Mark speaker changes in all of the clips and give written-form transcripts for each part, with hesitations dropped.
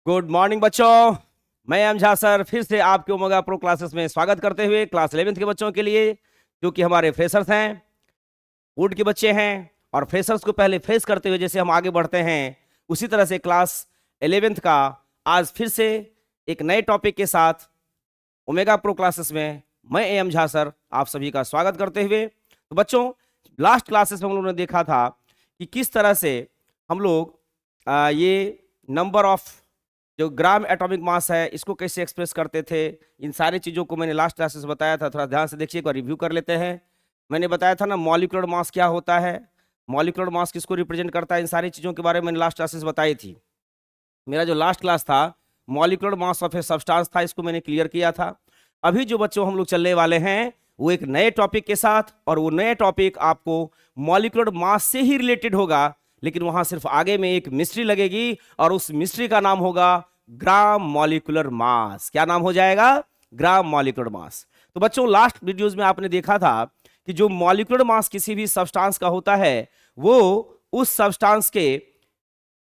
Speaker 1: Good morning बच्चों। मैं M Jha sir फिर से आपके ओमेगा प्रो क्लासेस में स्वागत करते हुए क्लास 11th के बच्चों के लिए जो कि हमारे फ्रेशर्स हैं, वुड के बच्चे हैं। और फ्रेशर्स को पहले फेस करते हुए जैसे हम आगे बढ़ते हैं उसी तरह से क्लास 11th का आज फिर से एक नए टॉपिक के साथ ओमेगा प्रो क्लासेस में मैं एम झा सर आप सभी का स्वागत करते हुए। तो बच्चों, लास्ट क्लासेस में हम लोगों ने देखा था कि किस तरह से हम लोग ये नंबर ऑफ जो ग्राम एटॉमिक मास है इसको कैसे एक्सप्रेस करते थे। इन सारी चीज़ों को मैंने लास्ट क्लासेस में बताया था, थोड़ा ध्यान से देखिए, एक बार रिव्यू कर लेते हैं। मैंने बताया था ना मॉलिक्यूलर मास क्या होता है, मॉलिक्यूलर मास किसको रिप्रेजेंट करता है, इन सारी चीज़ों के बारे में मैंने लास्ट क्लासेस बताई थी। मेरा जो लास्ट क्लास था molecular mass of a substance था, इसको मैंने क्लियर किया था। अभी जो बच्चों हम लोग चलने वाले हैं वो एक नए टॉपिक के साथ, और वो नए टॉपिक आपको मॉलिक्यूलर मास से ही रिलेटेड होगा, लेकिन वहां सिर्फ आगे में एक मिस्ट्री लगेगी और उस मिस्ट्री का नाम होगा ग्राम मॉलिक्यूलर मास। क्या नाम हो जाएगा? Gram molecular mass. तो बच्चों, लास्ट वीडियोस में आपने देखा था कि जो मॉलिक्यूलर मास किसी भी सब्सटेंस का होता है वो उस सब्सटेंस के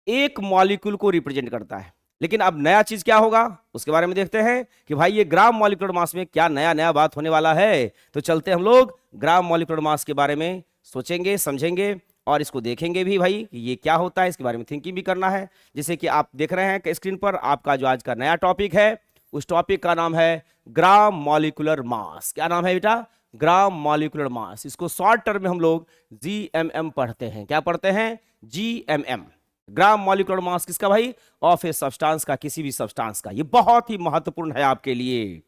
Speaker 1: एक मॉलिक्यूल को रिप्रेजेंट करता है। लेकिन अब नया चीज क्या होगा उसके बारे में देखते हैं कि भाई ये ग्राम मॉलिक्यूलर मास में क्या नया नया बात होने वाला है। तो चलते हम लोग ग्राम मॉलिक्यूलर मास के बारे में सोचेंगे, समझेंगे और इसको देखेंगे भी भाई कि ये क्या होता है, इसके बारे में थिंकिंग भी करना है। जैसे कि आप देख रहे हैं कि स्क्रीन पर आपका जो आज का नया टॉपिक है उस टॉपिक का नाम है ग्राम मॉलिक्यूलर मास। क्या नाम है बेटा? Gram molecular mass. इसको शॉर्ट टर्म में हम लोग जीएमएम पढ़ते हैं। क्या पढ़ते हैं? जीएमएम। ग्राम मॉलिक्यूलर मास किसका भाई? ऑफ ए सब्सटेंस का, किसी भी सब्सटेंस का। ये बहुत ही महत्वपूर्ण है आपके लिए।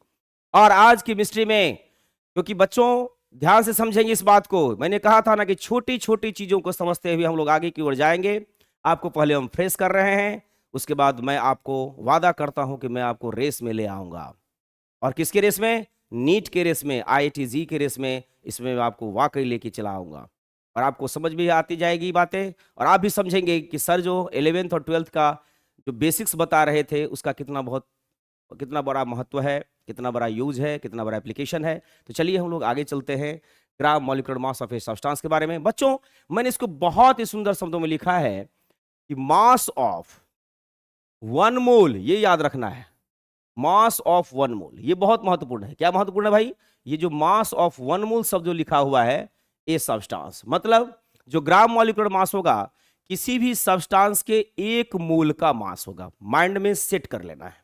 Speaker 1: और आज की मिस्ट्री में, क्योंकि बच्चों ध्यान से समझेंगे इस बात को, मैंने कहा था ना कि छोटी छोटी चीजों को समझते हुए हम लोग आगे की ओर जाएंगे। आपको पहले हम फ्रेश कर रहे हैं, उसके बाद मैं आपको वादा करता हूं कि मैं आपको रेस में ले आऊंगा। और किसके रेस में? नीट के रेस में, IIT-JEE के रेस में। इसमें मैं आपको वाकई लेके चला आऊंगा और आपको समझ भी आती जाएगी बातें, और आप भी समझेंगे कि सर जो 11th और 12th का जो बेसिक्स बता रहे थे उसका कितना बड़ा महत्व है, कितना बड़ा यूज है, कितना बड़ा एप्लीकेशन है। तो चलिए हम लोग आगे चलते हैं gram molecular mass of a substance के बारे में। बच्चों, मैंने इसको बहुत ही सुंदर शब्दों में लिखा है कि मास ऑफ 1 मोल, ये याद रखना है, मास ऑफ 1 मोल। ये बहुत महत्वपूर्ण है। क्या महत्वपूर्ण है भाई? ये जो मास ऑफ 1 मोल शब्द जो लिखा हुआ है ए सब्सटेंस, मतलब जो ग्राम मॉलिक्यूलर मास होगा किसी भी सब्सटेंस के 1 मोल का मास होगा। माइंड में सेट कर लेना है।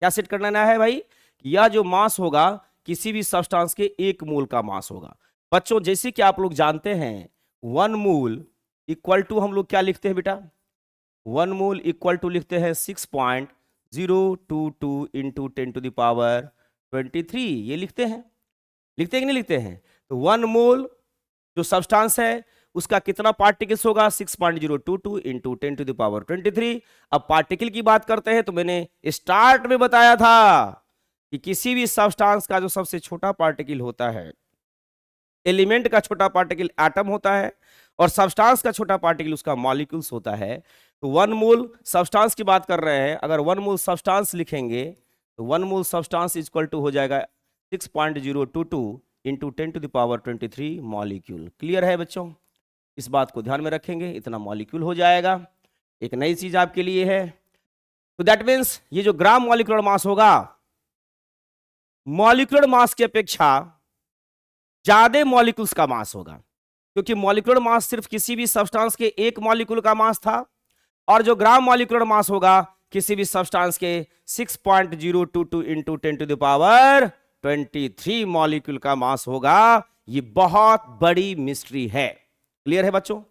Speaker 1: क्या सेट कर लेना है भाई? यह जो मास होगा किसी भी सब्सटेंस के 1 मोल का मास होगा। बच्चों, जैसे कि आप लोग जानते हैं 1 मोल इक्वल टू हम लोग क्या लिखते हैं बेटा? 1 मोल इक्वल टू लिखते हैं 6.022 इंटू 10⁻23। ये लिखते हैं कि नहीं लिखते हैं? तो 1 मोल जो सब्सटेंस है उसका कितना पार्टिकल्स होगा? 6.022 इंटू 10⁻23। अब पार्टिकल की बात करते हैं तो मैंने स्टार्ट में बताया था कि किसी भी सब्सटेंस का जो सबसे छोटा पार्टिकल होता है, एलिमेंट का छोटा पार्टिकल एटम होता है, और सब्सटेंस का छोटा पार्टिकल उसका मॉलिक्यूल्स होता है। तो 1 मोल सब्सटेंस की बात कर रहे हैं, अगर 1 मोल सब्सटेंस लिखेंगे तो 1 मोल सब्सटेंस इक्वल टू हो जाएगा 6.022 इंटू 10⁻23 मॉलिक्यूल। क्लियर है बच्चों? इस बात को ध्यान में रखेंगे, इतना मॉलिक्यूल हो जाएगा। एक नई चीज आपके लिए है। तो दैट मीन्स ये जो ग्राम मॉलिक्यूलर मास होगा, मॉलिक्यूलर मास की अपेक्षा ज्यादा मॉलिक्यूल्स का मास होगा, क्योंकि मॉलिक्यूलर मास सिर्फ किसी भी सब्सटेंस के 1 मॉलिक्यूल का मास था, और जो ग्राम मॉलिक्यूलर मास होगा किसी भी सब्सटेंस के 6.022 इंटू 10⁻23 मॉलिक्यूल का मास होगा। ये बहुत बड़ी मिस्ट्री है। क्लियर है बच्चों?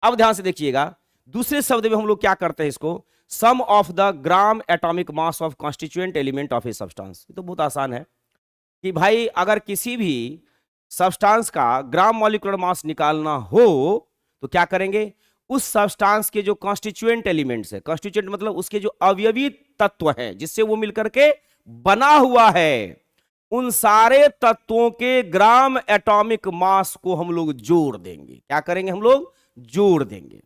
Speaker 1: अब ध्यान से देखिएगा, दूसरे शब्द में हम लोग क्या करते हैं इसको, sum of the gram atomic mass of constituent element of a substance. ये तो बहुत आसान है कि भाई अगर किसी भी सब्सटेंस का ग्राम मॉलिक्यूलर मास निकालना हो तो क्या करेंगे, उस सब्सटेंस के जो कॉन्स्टिट्यूएंट एलिमेंट्स है, कॉन्स्टिट्यूएंट मतलब उसके जो अवयवी तत्व हैं जिससे वो मिलकर के बना हुआ है, उन सारे तत्वों के ग्राम एटॉमिक मास को हम लोग जोड़ देंगे। क्या करेंगे? हम लोग जोड़ देंगे।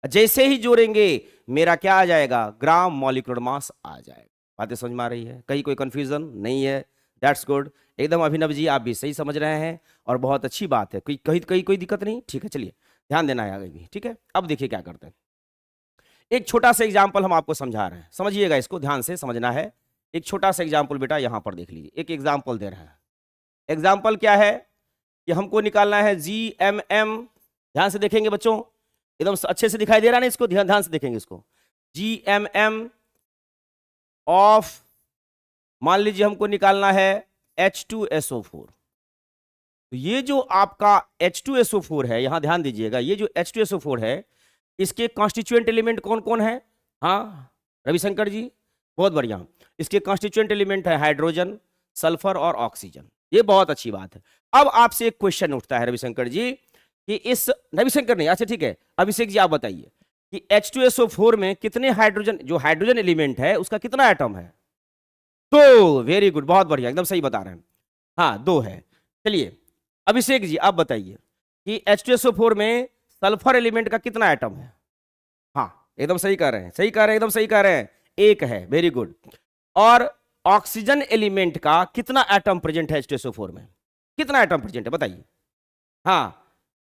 Speaker 1: जैसे ही जोड़ेंगे मेरा क्या आ जाएगा? ग्राम मॉलिक्यूलर मास आ जाएगा। बातें समझ में आ रही है? कहीं कोई कंफ्यूजन नहीं है? That's good. एकदम अभिनव जी आप भी सही समझ रहे हैं और बहुत अच्छी बात है। कोई कहीं कहीं कोई दिक्कत नहीं? ठीक है, चलिए ध्यान देना है आगे भी। ठीक है, अब देखिए क्या करते हैं। एक छोटा सा एग्जाम्पल हम आपको समझा रहे हैं, समझिएगा, इसको ध्यान से समझना है। एक छोटा सा एग्जाम्पल बेटा यहां पर देख लीजिए, एक एग्जाम्पल दे रहे हैं। एग्जाम्पल क्या है कि हमको निकालना है GMM, ध्यान से देखेंगे बच्चों, एकदम अच्छे से दिखाई दे रहा है ना, इसको ध्यान से देखेंगे इसको। GMM ऑफ, मान लीजिए हमको निकालना है H2SO4। तो ये जो आपका H2SO4 है, यहां ध्यान दीजिएगा, ये जो H2SO4 है, इसके कॉन्स्टिट्यूएंट एलिमेंट कौन कौन है? हाँ रविशंकर जी, बहुत बढ़िया। इसके कॉन्स्टिट्यूएंट एलिमेंट है हाइड्रोजन, सल्फर और ऑक्सीजन। ये बहुत अच्छी बात है। अब आपसे एक क्वेश्चन उठता है रविशंकर जी कि इस, रविशंकर नहीं, अच्छा ठीक है, अभिषेक जी आप बताइए कि H2SO4 में कितने हाइड्रोजन, जो हाइड्रोजन एलिमेंट है उसका कितना एटम है? तो वेरी गुड, बहुत बढ़िया, एकदम सही बता रहे हैं। हाँ 2 है। चलिए अभिषेक जी आप बताइए कि H2SO4 में सल्फर एलिमेंट का कितना एटम है? हाँ एकदम सही कह रहे हैं, सही कह रहे हैं, एकदम सही कह रहे हैं, 1 है, वेरी गुड। और ऑक्सीजन एलिमेंट का कितना एटम प्रेजेंट है H2SO4 में? कितना एटम प्रेजेंट है बताइए? हाँ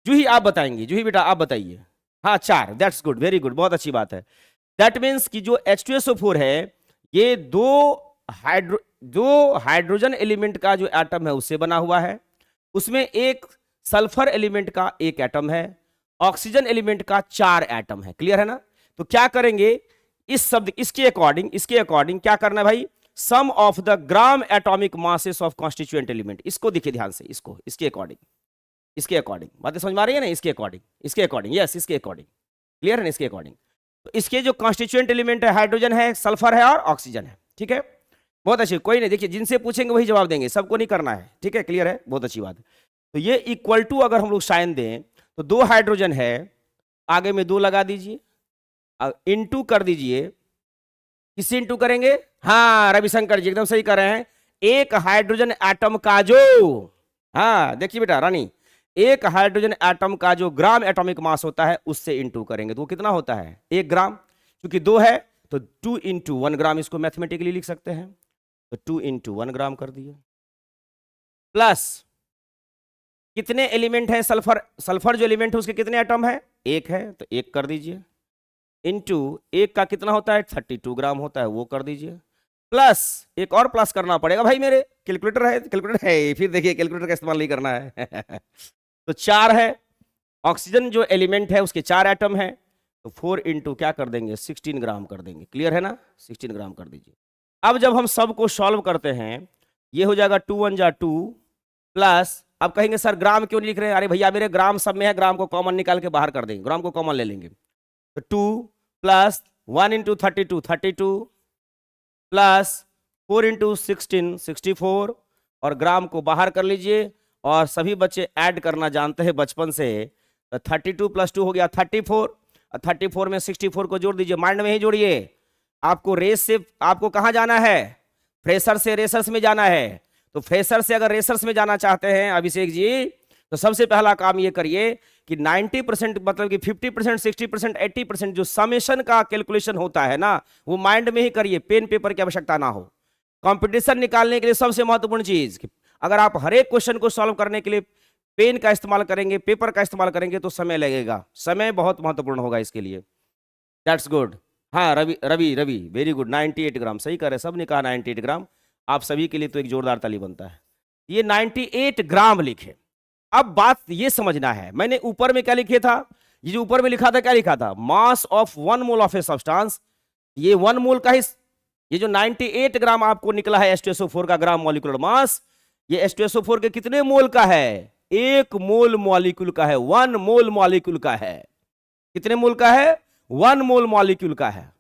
Speaker 1: जूही आप बताएंगे, जूही बेटा आप बताइए। हाँ 4, दैट्स गुड, वेरी गुड, बहुत अच्छी बात है। दैट मीन्स कि जो H2SO4 है ये दो हाइड्रोजन एलिमेंट का जो एटम है उससे बना हुआ है, उसमें एक सल्फर एलिमेंट का 1 एटम है, ऑक्सीजन एलिमेंट का 4 एटम है। क्लियर है ना? तो क्या करेंगे इस शब्द, इसके अकॉर्डिंग क्या करना है भाई? Sum of the gram atomic masses of constituent element, इसको देखिए ध्यान से, इसको, इसके अकॉर्डिंग बातें समझ में आ रही है ना? इसके अकॉर्डिंग यस, इसके अकॉर्डिंग, क्लियर है ना? इसके अकॉर्डिंग तो इसके जो कॉन्स्टिट्यूएंट एलिमेंट है हाइड्रोजन है, सल्फर है और ऑक्सीजन है। ठीक है, बहुत अच्छी, कोई नहीं, देखिए जिनसे पूछेंगे वही जवाब देंगे, सबको नहीं करना है। ठीक है, क्लियर है, बहुत अच्छी बात है। तो ये इक्वल टू अगर हम लोग साइन दें तो 2 हाइड्रोजन है, आगे में 2 लगा दीजिए, इनटू कर दीजिए, किससे इंटू करेंगे? हाँ रविशंकर जी एकदम सही कर रहे हैं, एक हाइड्रोजन एटम का जो, हाँ देखिए बेटा रानी, एक हाइड्रोजन एटम का जो ग्राम एटॉमिक मास होता है उससे इंटू करेंगे तो वो कितना होता है? 1 ग्राम। क्योंकि 2 है तो 2 इंटू 1 ग्राम, इसको मैथमेटिकली लिख सकते हैं, तो 2 इंटू 1 ग्राम कर दिए, प्लस कितने एलिमेंट है? सल्फर जो एलिमेंट है उसके कितने एटम है? 1 है तो 1 कर दीजिए, इंटू 1 का कितना होता है? 32 ग्राम होता है, वो कर दीजिए, प्लस एक और प्लस करना पड़ेगा भाई, मेरे कैलकुलेटर है, फिर देखिए कैलकुलेटर का इस्तेमाल नहीं करना है तो 4 है, ऑक्सीजन जो एलिमेंट है उसके 4 एटम है, तो 4 इंटू क्या कर देंगे? 16 ग्राम कर देंगे। क्लियर है ना? 16 ग्राम कर दीजिए। अब जब हम सब को सॉल्व करते हैं ये हो जाएगा 2 1 जा 2, प्लस अब कहेंगे सर ग्राम क्यों नहीं लिख रहे हैं? अरे भैया मेरे ग्राम सब में है, ग्राम को कॉमन निकाल के बाहर कर देंगे, ग्राम को कॉमन ले लेंगे, तो 2 प्लस 1 इंटू 32 प्लस 4 इंटू 16 64, और ग्राम को बाहर कर लीजिए, और सभी बच्चे ऐड करना जानते हैं बचपन से, तो 32 प्लस 2 हो गया 34, और 34 में 64 को जोड़ दीजिए, माइंड में ही जोड़िए। आपको रेस से, आपको कहाँ जाना है? फ्रेशर से रेसर्स में जाना है। तो फ्रेशर से अगर रेसर्स में जाना चाहते हैं अभिषेक जी, तो सबसे पहला काम ये करिए कि 90% मतलब कि 50%, 60%, 80% जो समेशन का कैलकुलेशन होता है ना, वो माइंड में ही करिए, पेन पेपर की आवश्यकता ना हो। कंपटीशन निकालने के लिए सबसे महत्वपूर्ण चीज, अगर आप हर एक क्वेश्चन को सॉल्व करने के लिए पेन का इस्तेमाल करेंगे, पेपर का इस्तेमाल करेंगे, तो समय लगेगा, समय बहुत महत्वपूर्ण होगा इसके लिए। That's good. हाँ रवि वेरी गुड, 98 ग्राम, सही कर रहे, सब ने कहा 98 ग्राम, आप सभी के लिए तो एक जोरदार ताली बनता है। ये 98 ग्राम लिखे। अब बात ये समझना है, मैंने ऊपर में क्या लिखे था? ये जो ऊपर में लिखा था क्या लिखा था? Mass of 1 mole of a substance, ये 1 मोल का ही, ये जो 98 ग्राम आपको निकला है H2SO4 का ग्राम मॉलिक्यूलर मास, ये H2SO4 के कितने मोल का है? 1 मोल मॉलिक्यूल का है, 1 मोल मॉलिक्यूल का है। कितने मोल का है? 1 मोल मॉलिक्यूल का है।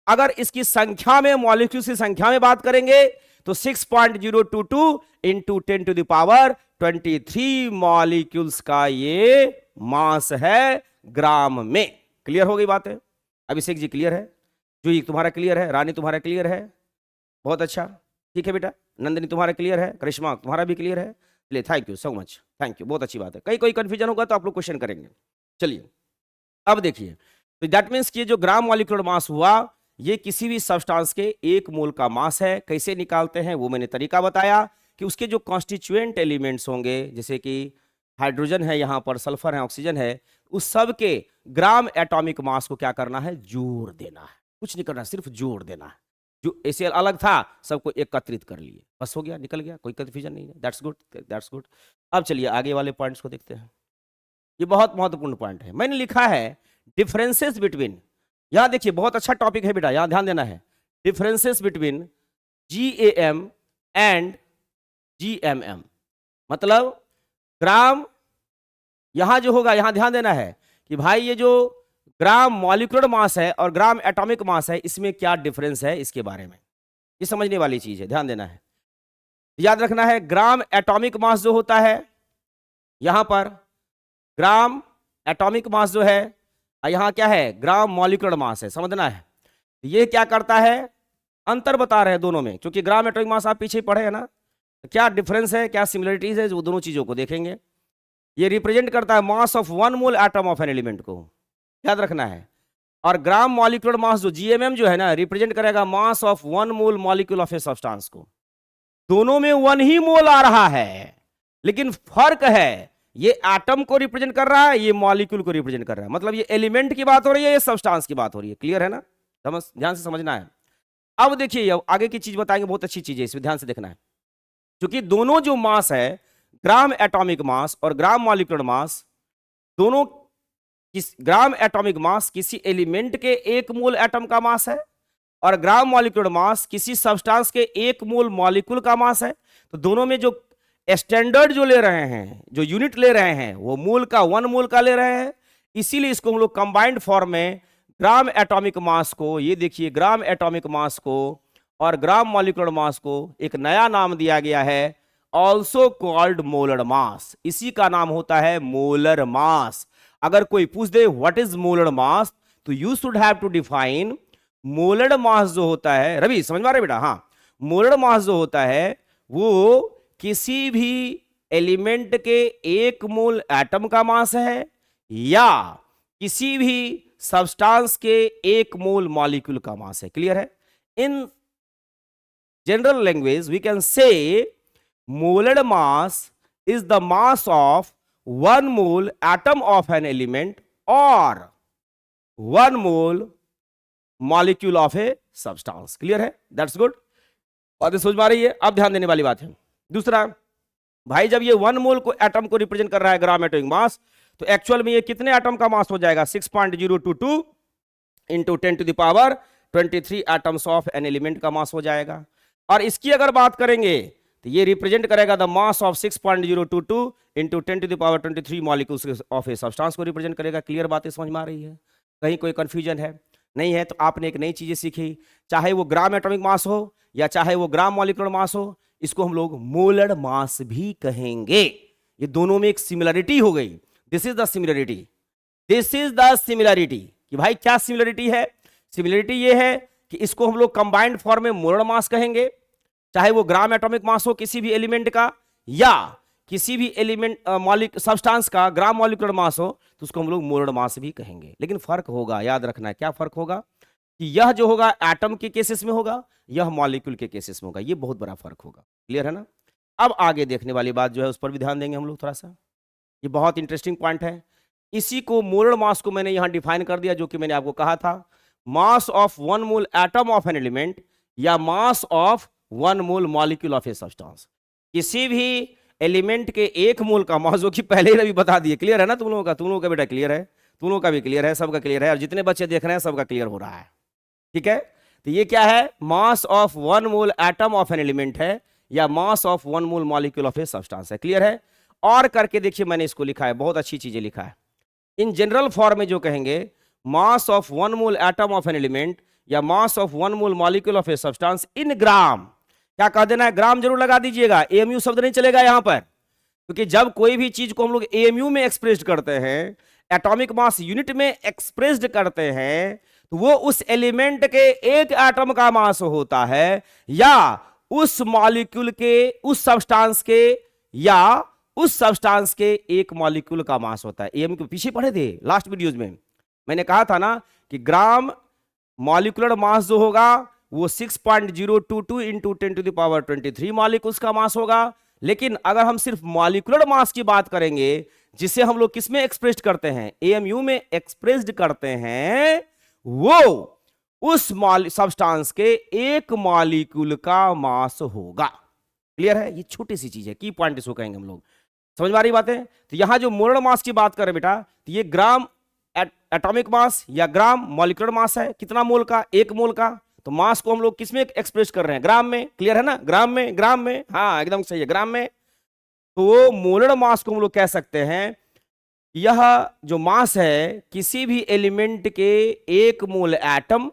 Speaker 1: अगर इसकी संख्या में, मॉलिक्यूल की संख्या में बात करेंगे तो 6.022 into 10 to the power 23 molecules का ये मास है ग्राम में। क्लियर हो गई बात है? अभिषेक जी क्लियर है? जूही तुम्हारा क्लियर है? रानी तुम्हारा क्लियर है? बहुत अच्छा, ठीक है बेटा। नंदिनी तुम्हारा क्लियर है? करिश्मा तुम्हारा भी क्लियर है? चलिए thank you so much, thank you, बहुत अच्छी बात है। कहीं कोई कंफ्यूजन होगा तो आप लोग क्वेश्चन करेंगे। चलिए अब देखिए, तो दैट मीन्स कि जो ग्राम मॉलिक्यूलर मास हुआ, ये किसी भी सब्सटेंस के 1 मोल का मास है। कैसे निकालते हैं वो मैंने तरीका बताया कि उसके जो कॉन्स्टिट्यूएंट एलिमेंट्स होंगे, जैसे कि हाइड्रोजन है, यहाँ पर सल्फर है, ऑक्सीजन है, उस सब के ग्राम एटॉमिक मास को क्या करना है, जोड़ देना है। कुछ नहीं करना, सिर्फ जोड़ देना है। जो एसीएल अलग था सबको एकत्रित कर लिए, बस हो गया, निकल गया, कोई कंफ्यूजन नहीं है। That's good, that's good. अब चलिए आगे वाले पॉइंट्स को देखते हैं। ये बहुत महत्वपूर्ण पॉइंट है, मैंने लिखा है डिफरेंसेस बिटवीन, यहां देखिए बहुत अच्छा टॉपिक है बेटा, यहां ध्यान देना है। Differences between GAM and GMM, मतलब ग्राम, यहां जो होगा, यहां ध्यान देना है कि भाई ये जो ग्राम मॉलिक्यूलर मास है और ग्राम एटॉमिक मास है, इसमें क्या डिफरेंस है, इसके बारे में ये समझने वाली चीज है, ध्यान देना है। याद रखना है ग्राम एटॉमिक मास जो होता है, यहां पर ग्राम एटॉमिक मास जो है, यहां क्या है, ग्राम मॉलिक्यूलर मास है, समझना है। ये क्या करता है, अंतर बता रहे हैं दोनों में, क्योंकि ग्राम एटॉमिक मास आप पीछे पढ़े है ना, क्या डिफरेंस है, क्या सिमिलरिटीज है, जो दोनों चीजों को देखेंगे। ये रिप्रेजेंट करता है mass of one mole atom of an element को, याद रखना है। और ग्राम मॉलिक्यूलर मास जो GMM जो है ना, रिप्रेजेंट करेगा mass of one mole molecule of a substance को। दोनों में वन ही मोल आ रहा है, लेकिन फर्क है, ये एटम को रिप्रेजेंट कर रहा है, ये मॉलिक्यूल को रिप्रेजेंट कर रहा है। मतलब ये एलिमेंट की बात हो रही है, ये सब्सटेंस की बात हो रही है। क्लियर है ना, समझ, ध्यान से समझना है। अब देखिए, अब आगे की चीज बताएंगे, बहुत अच्छी चीज है, इसमें ध्यान से देखना है। क्योंकि दोनों जो मास है, ग्राम एटॉमिक मास और ग्राम मॉलिक्यूलर मास, दोनों ग्राम एटॉमिक मास किसी एलिमेंट के 1 मोल एटम का मास है, और ग्राम मॉलिक्यूलर मास किसी सब्सटेंस के 1 मोल मॉलिक्यूल का मास है। तो दोनों में जो स्टैंडर्ड जो ले रहे हैं, जो यूनिट ले रहे हैं, वो मोल का 1 मोल का ले रहे हैं। इसीलिए इसको हम लोग कंबाइंड फॉर्म में ग्राम एटॉमिक मास को, ये देखिए ग्राम एटॉमिक मास को और ग्राम मॉलिक्यूलर मास को एक नया नाम दिया गया है, ऑल्सो कॉल्ड मोलर मास। इसी का नाम होता है मोलर मास। अगर कोई पूछ दे व्हाट इज मोलर मास, तो you should have to define molar mass जो होता है, रवि समझ में आ रहा है बेटा, हाँ, मोलर मास जो होता है वो किसी भी एलिमेंट के 1 मोल एटम का मास है, या किसी भी सब्सटेंस के 1 मोल मॉलिक्यूल का मास है। क्लियर है। In general language we can say molar mass is the mass of 1 mole atom of an element or 1 mole molecule of a substance. Clear है, that's good, बात समझ में आ रही है। अब ध्यान देने वाली बात है दूसरा, भाई जब ये 1 मोल को एटम को रिप्रेजेंट कर रहा है ग्राम एटॉमिक मास, तो एक्चुअल में ये कितने एटम का मास हो जाएगा, 6.022 into 10 to the power 23 atoms of an element का मास हो जाएगा। और इसकी अगर बात करेंगे तो ये रिप्रेजेंट करेगा the mass of 6.022 into 10 to the power 23 molecules of a substance को रिप्रेजेंट करेगा। क्लियर बातें समझ में आ रही है, कहीं कोई कंफ्यूजन है नहीं है? तो आपने एक नई चीजें सीखी, चाहे वो ग्राम एटॉमिक मास हो या चाहे वो ग्राम मॉलिक्यूलर मास हो, इसको हम लोग मोलर मास भी कहेंगे। ये दोनों में एक सिमिलरिटी हो गई, this is the similarity, this is the similarity. कि भाई क्या सिमिलरिटी है? सिमिलरिटी ये है कि इसको हम लोग कंबाइंड फॉर्म में मोलर मास कहेंगे, चाहे वो ग्राम एटॉमिक मास हो किसी भी एलिमेंट का, या किसी भी एलिमेंट सब्सटेंस का ग्राम मॉलिक्यूलर मास हो, तो उसको हम लोग मोलर मास भी कहेंगे। लेकिन फर्क होगा, याद रखना है, क्या फर्क होगा कि यह जो होगा एटम के केसेस में होगा, यह मॉलिक्यूल के केसेस में होगा। ये बहुत बड़ा फर्क होगा। क्लियर है ना? अब आगे देखने वाली बात जो है उस पर भी ध्यान देंगे हम लोग थोड़ा सा, ये बहुत इंटरेस्टिंग पॉइंट है। इसी को मोलर मास को मैंने यहां डिफाइन कर दिया, जो कि मैंने आपको कहा था, mass of 1 mole atom of an element या mass of 1 mole molecule of a substance. किसी भी एलिमेंट के 1 मोल का मास, जो कि पहले ही अभी बता दिए। क्लियर है ना तुम लोगों का? तुम लोगों का बेटा क्लियर है, तुम लोगों का भी क्लियर है, सबका क्लियर है, और जितने बच्चे देख रहे हैं सबका क्लियर हो रहा है। ठीक है, तो ये क्या है? मास of 1 mole atom of an element है या mass of 1 mole molecule of a substance है। क्लियर है? और करके देखिए, मैंने इसको लिखा है, बहुत अच्छी चीजें लिखा है। इन जनरल फॉर्म में जो कहेंगे mass of 1 mole atom of an element या mass of 1 mole molecule of a substance in gram, क्या कह देना है? ग्राम जरूर लगा दीजिएगा, एएमयू शब्द नहीं चलेगा यहां पर, क्योंकि जब कोई भी चीज को हम लोग एएमयू में एक्सप्रेस्ड करते हैं, एटॉमिक मास यूनिट में एक्सप्रेस्ड करते हैं, तो वो उस एलिमेंट के 1 एटम का मास होता है, या उस मॉलिक्यूल के, उस सब्सटेंस के, या उस सब्सटेंस के 1 मॉलिक्यूल का मास होता है। एएमयू के पीछे पढ़े थे लास्ट वीडियोज में, मैंने कहा था ना कि ग्राम मॉलिक्यूलर मास जो होगा वो 6.022 into 10 to the power 23 molecules का मास होगा, लेकिन अगर हम सिर्फ मॉलिक्यूलर मास की बात करेंगे, जिसे हम लोग किसमें एक्सप्रेस करते हैं, एएमयू में एक्सप्रेस्ड करते हैं, वो उस सब्सटेंस के एक मॉलिक्यूल का मास होगा। क्लियर है? ये छोटी सी चीज है, की पॉइंट इसको कहेंगे हम लोग। समझ में आ रही बात है? तो यहां जो मोलर मास की बात करें बेटा, तो ये ग्राम एटॉमिक मास या ग्राम मॉलिक्यूलर मास है। कितना मोल का? 1 मोल का। तो मास को हम लोग किसमें एक्सप्रेस कर रहे हैं? ग्राम में। क्लियर है ना? ग्राम में, ग्राम में, हाँ एकदम सही है, ग्राम में। तो वो मोलर मास को हम लोग कह सकते हैं, यह जो मास है किसी भी एलिमेंट के 1 मोल एटम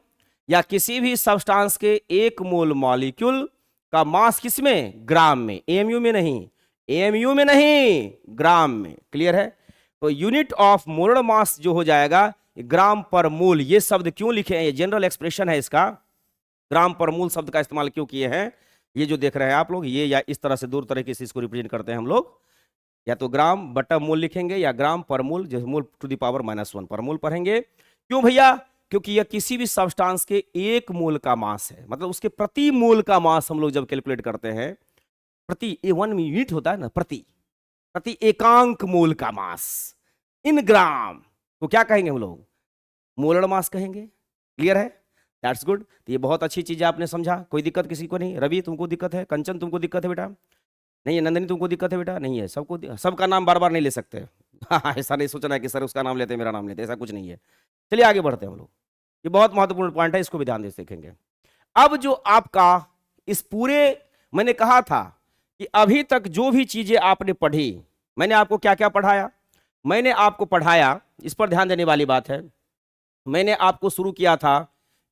Speaker 1: या किसी भी सब्सटेंस के 1 मोल मॉलिक्यूल का मास किसमें? ग्राम में, एएमयू में नहीं, एएमयू में नहीं, ग्राम में। क्लियर है? तो यूनिट ऑफ मोलर मास जो हो जाएगा ग्राम पर मोल। ये शब्द क्यों लिखे हैं? ये जनरल एक्सप्रेशन है इसका। ग्राम पर मोल शब्द का इस्तेमाल क्यों किए हैं? ये जो देख रहे हैं आप लोग, ये या इस तरह से 2 तरीके से इसको रिप्रेजेंट करते हैं हम लोग, या तो ग्राम बटा मोल लिखेंगे या ग्राम पर मोल, जैसे मोल टू द पावर -1 पर मोल पढ़ेंगे। क्यों भैया? क्योंकि यह किसी भी सब्सटेंस के 1 मोल का मास है, मतलब उसके प्रति मोल का मास हम लोग जब कैलकुलेट करते हैं, प्रति 1 यूनिट होता है ना, प्रति एकांक मोल का मास इन ग्राम, तो क्या कहेंगे हम लोग? मोलर मास कहेंगे। क्लियर है? That's good. तो ये बहुत अच्छी चीज है, आपने समझा। कोई दिक्कत किसी को नहीं? रवि तुमको दिक्कत है? कंचन तुमको दिक्कत है बेटा? नहीं है? नंदनी तुमको दिक्कत है बेटा? नहीं है? सबको, सबका नाम बार बार नहीं ले सकते। ऐसा नहीं सोचना है कि सर उसका नाम लेते मेरा नाम लेते, ऐसा कुछ नहीं है। चलिए आगे बढ़ते हैं हम लोग। ये बहुत महत्वपूर्ण पॉइंट है, इसको भी ध्यान से देखेंगे। अब जो आपका इस पूरे, मैंने कहा था कि अभी तक जो भी चीजें आपने पढ़ी, मैंने आपको क्या क्या पढ़ाया? मैंने आपको पढ़ाया, इस पर ध्यान देने वाली बात है, मैंने आपको शुरू किया था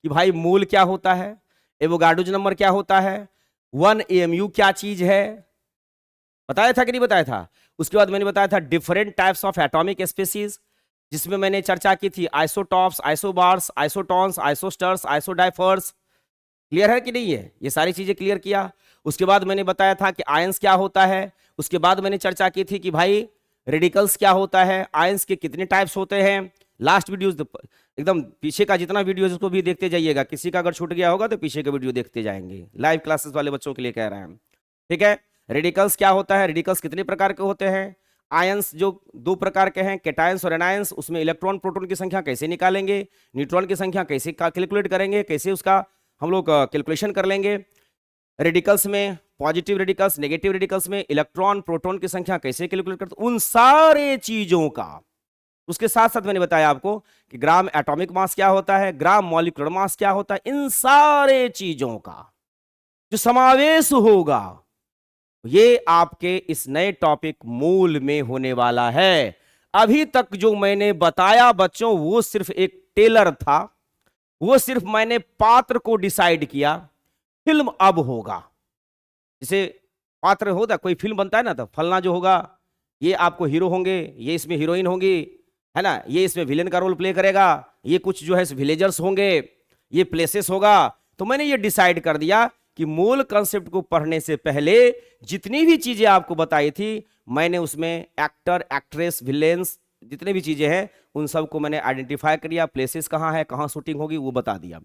Speaker 1: कि भाई मोल क्या होता है, एवोगाड्रोज नंबर क्या होता है, 1 एएमयू क्या चीज है, बताया था कि नहीं बताया था? उसके बाद मैंने बताया था different types of atomic species, जिसमें मैंने चर्चा की थी आइसोटॉप्स, आइसोबार्स, आइसोटॉन्स, आइसोस्टर्स, आइसोडाइफर्स। क्लियर है कि नहीं है? ये सारी चीजें क्लियर किया। उसके बाद मैंने बताया था कि आयंस क्या होता है। उसके बाद मैंने चर्चा की थी कि भाई रेडिकल्स क्या होता है, आयंस के कितने टाइप्स होते हैं। लास्ट वीडियोस, एकदम पीछे का जितना वीडियो उसको भी देखते जाइएगा, किसी का अगर छूट गया होगा तो पीछे का वीडियो देखते जाएंगे, लाइव क्लासेस वाले बच्चों के लिए कह रहे हैं। ठीक है? रेडिकल्स क्या होता है, रेडिकल्स कितने प्रकार के होते हैं, आयंस जो 2 प्रकार के हैं, कैटायंस और एनायंस, उसमें इलेक्ट्रॉन प्रोटॉन की संख्या कैसे निकालेंगे, न्यूट्रॉन की संख्या कैसे कैलकुलेट करेंगे, कैसे उसका हम लोग कैलकुलेशन कर लेंगे। रेडिकल्स में पॉजिटिव रेडिकल्स, नेगेटिव रेडिकल्स में इलेक्ट्रॉन प्रोटॉन की संख्या कैसे कैलकुलेट करते, उन सारे चीजों का। उसके साथ साथ मैंने बताया आपको कि ग्राम एटॉमिक मास क्या होता है, ग्राम मॉलिक्यूलर मास क्या होता है, इन सारे चीजों का जो समावेश होगा, ये आपके इस नए टॉपिक मूल में होने वाला है। अभी तक जो मैंने बताया बच्चों, वो सिर्फ एक टेलर था, वो सिर्फ मैंने पात्र को डिसाइड किया। फिल्म अब होगा, जैसे पात्र होता, कोई फिल्म बनता है ना, तो फलना जो होगा, ये आपको हीरो होंगे, ये इसमें हीरोइन होंगी, है ना, ये इसमें विलेन का रोल प्ले करेगा, ये कुछ जो है विलेजर्स होंगे, ये प्लेसेस होगा। तो मैंने ये डिसाइड कर दिया कि मूल कॉन्सेप्ट को पढ़ने से पहले जितनी भी चीजें आपको बताई थी, मैंने उसमें एक्टर, एक्ट्रेस, विलेन्स, जितने भी चीजें हैं उन सबको मैंने आइडेंटिफाई कर दिया, प्लेसेस कहाँ है, कहाँ शूटिंग होगी, वो बता दिया।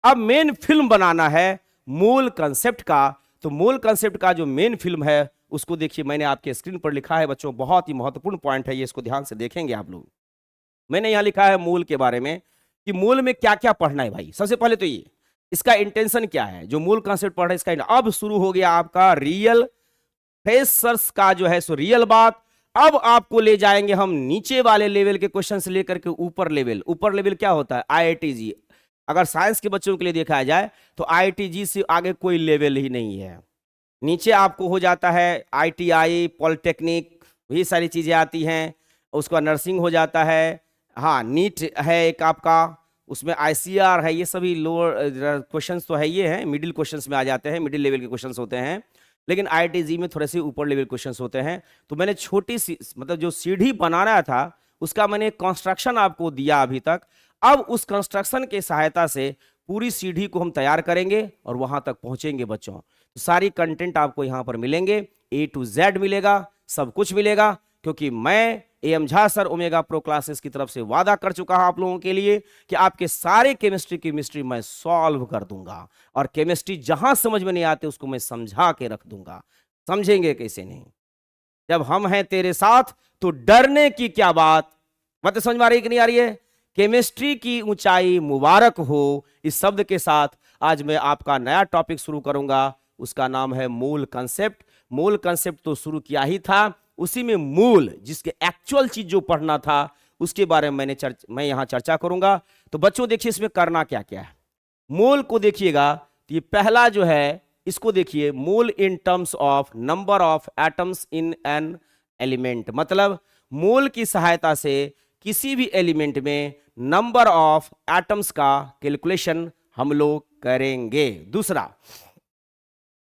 Speaker 1: अब मेन फिल्म बनाना है मूल कॉन्सेप्ट का। तो मूल कॉन्सेप्ट का जो मेन फिल्म है उसको देखिए, मैंने आपके स्क्रीन पर लिखा है बच्चों, बहुत ही महत्वपूर्ण पॉइंट है ये, इसको ध्यान से देखेंगे आप लोग। मैंने यहां लिखा है मूल के बारे में कि मूल में क्या क्या पढ़ना है भाई। सबसे पहले तो ये इसका इंटेंशन क्या है, जो मूल कॉन्सेप्ट पढ़ रहे हैं इसका। अब शुरू हो गया आपका रियल फ्रेशर्स का जो है सो रियल बात। अब आपको ले जाएंगे हम नीचे वाले लेवल के क्वेश्चन से लेकर के ऊपर लेवल। ऊपर लेवल क्या होता है? IITG। अगर साइंस के बच्चों के लिए देखा जाए तो IITG से आगे कोई लेवल ही नहीं है। नीचे आपको हो जाता है ITI, पॉलिटेक्निक, ये सारी चीजें आती हैं। उसका नर्सिंग हो जाता है, हाँ नीट है एक आपका, उसमें ICR है, ये सभी लोअर क्वेश्चंस तो है, ये हैं मिडिल क्वेश्चंस में आ जाते हैं, मिडिल लेवल के क्वेश्चंस होते हैं। लेकिन IITG में थोड़े से ऊपर लेवल क्वेश्चंस होते हैं। तो मैंने छोटी सी, मतलब जो सीढ़ी बनाना था उसका मैंने कंस्ट्रक्शन आपको दिया अभी तक। अब उस कंस्ट्रक्शन के सहायता से पूरी सीढ़ी को हम तैयार करेंगे और वहां तक पहुंचेंगे बच्चों। तो सारी कंटेंट आपको यहां पर मिलेंगे, A to Z मिलेगा, सब कुछ मिलेगा, क्योंकि मैं AM Jha sir omega pro classes की तरफ से वादा कर चुका हूं आप लोगों के लिए कि आपके सारे केमिस्ट्री की मिस्ट्री मैं सॉल्व कर दूंगा, और केमिस्ट्री जहां समझ में नहीं आते उसको मैं समझा के रख दूंगा। समझेंगे कैसे नहीं। जब हम हैं तेरे साथ तो डरने की क्या बात समझ में आ रही है कि नहीं आ रही है? केमिस्ट्री की ऊंचाई मुबारक हो, इस शब्द के साथ आज मैं आपका नया टॉपिक शुरू करूंगा। उसका नाम है मूल कंसेप्ट। मूल कंसेप्ट तो शुरू किया ही था, उसी में मूल जिसके एक्चुअल चीज जो पढ़ना था उसके बारे में मैं यहां चर्चा करूंगा। तो बच्चों देखिए इसमें करना क्या क्या है। मूल को देखिएगा तो ये पहला जो है इसको देखिए, मूल इन terms of number of atoms in an element, मतलब मूल की सहायता से किसी भी एलिमेंट में नंबर ऑफ एटम्स का कैलकुलेशन हम लोग करेंगे। दूसरा,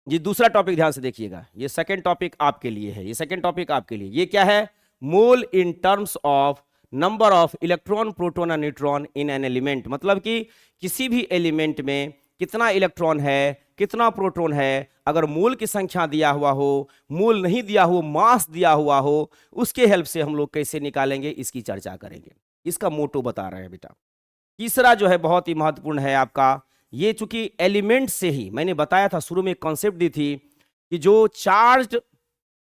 Speaker 1: ये दूसरा टॉपिक ध्यान से देखिएगा, ये सेकंड टॉपिक आपके लिए है। ये सेकंड टॉपिक आपके लिए ये क्या है? Mole in terms of number of electron, proton और न्यूट्रॉन इन एन एलिमेंट, मतलब कि किसी भी एलिमेंट में कितना इलेक्ट्रॉन है, कितना प्रोटॉन है, अगर मोल की संख्या दिया हुआ हो, मोल नहीं दिया हो, मास दिया हुआ हो, उसके हेल्प से हम लोग कैसे निकालेंगे इसकी चर्चा करेंगे। इसका मोटो बता रहे हैं बेटा। तीसरा जो है बहुत ही महत्वपूर्ण है आपका, ये चूंकि एलिमेंट से ही मैंने बताया था, शुरू में कॉन्सेप्ट दी थी कि जो चार्ज्ड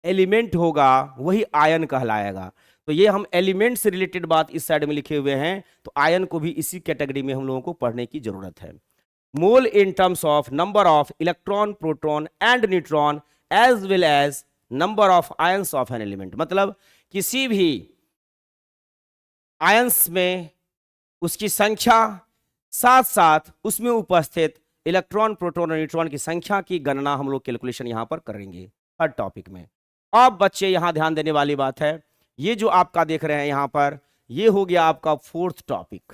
Speaker 1: एलिमेंट होगा वही आयन कहलाएगा। तो ये हम एलिमेंट से रिलेटेड बात इस साइड में लिखे हुए हैं, तो आयन को भी इसी कैटेगरी में हम लोगों को पढ़ने की जरूरत है। Mole in terms of number of electron, proton and neutron as well as number of ions of an element, मतलब किसी भी आयंस में उसकी संख्या, साथ साथ उसमें उपस्थित इलेक्ट्रॉन, प्रोटॉन और न्यूट्रॉन की संख्या की गणना हम लोग कैलकुलेशन यहां पर करेंगे हर टॉपिक में। अब बच्चे यहां ध्यान देने वाली बात है, ये जो आपका देख रहे हैं यहां पर, ये हो गया आपका फोर्थ टॉपिक,